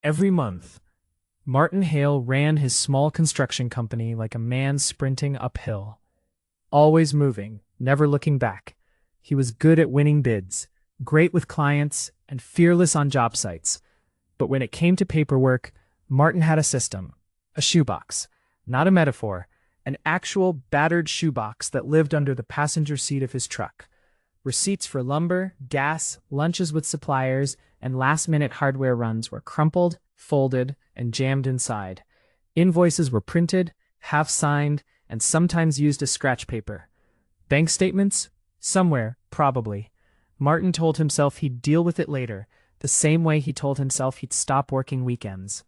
Every month, Martin Hale ran his small construction company like a man sprinting uphill, always moving, never looking back. He was good at winning bids, great with clients, and fearless on job sites. But when it came to paperwork, Martin had a system, a shoebox, not a metaphor, an actual battered shoebox that lived under the passenger seat of his truck. Receipts for lumber, gas, lunches with suppliers, and last-minute hardware runs were crumpled, folded, and jammed inside. Invoices were printed, half-signed, and sometimes used as scratch paper. Bank statements? Somewhere, probably. Martin told himself he'd deal with it later, the same way he told himself he'd stop working weekends.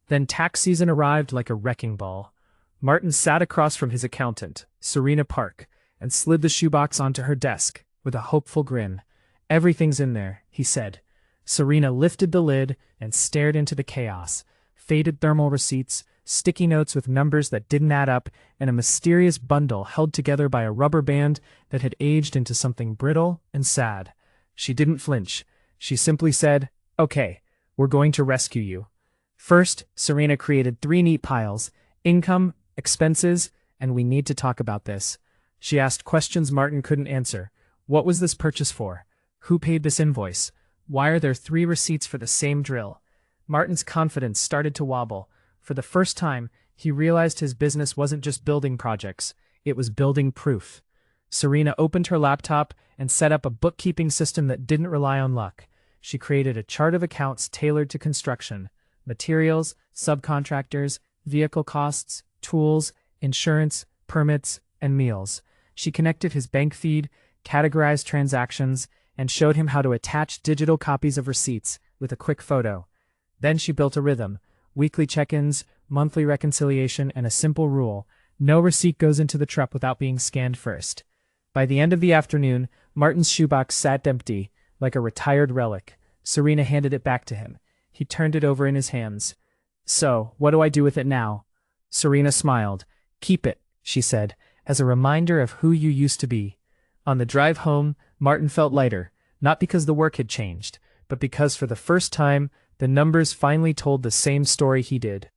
Then tax season arrived like a wrecking ball. Martin sat across from his accountant, Serena Park, and slid the shoebox onto her desk with a hopeful grin. "Everything's in there," he said. Serena lifted the lid and stared into the chaos. Faded thermal receipts, sticky notes with numbers that didn't add up, and a mysterious bundle held together by a rubber band that had aged into something brittle and sad. She didn't flinch. She simply said, "Okay, we're going to rescue you." First, Serena created 3 neat piles: income, expenses, and "we need to talk about this." She asked questions Martin couldn't answer. What was this purchase for? Who paid this invoice? Why are there 3 receipts for the same drill? Martin's confidence started to wobble. For the first time, he realized his business wasn't just building projects, it was building proof. Serena opened her laptop and set up a bookkeeping system that didn't rely on luck. She created a chart of accounts tailored to construction: materials, subcontractors, vehicle costs, tools, insurance, permits, and meals. She connected his bank feed, categorized transactions, and showed him how to attach digital copies of receipts with a quick photo. Then she built a rhythm: weekly check-ins, monthly reconciliation, and a simple rule: no receipt goes into the truck without being scanned first. By the end of the afternoon, Martin's shoebox sat empty, like a retired relic. Serena handed it back to him. He turned it over in his hands. "So, what do I do with it now?" Serena smiled. "Keep it," she said, "as a reminder of who you used to be." On the drive home, Martin felt lighter, not because the work had changed, but because for the first time, the numbers finally told the same story he did.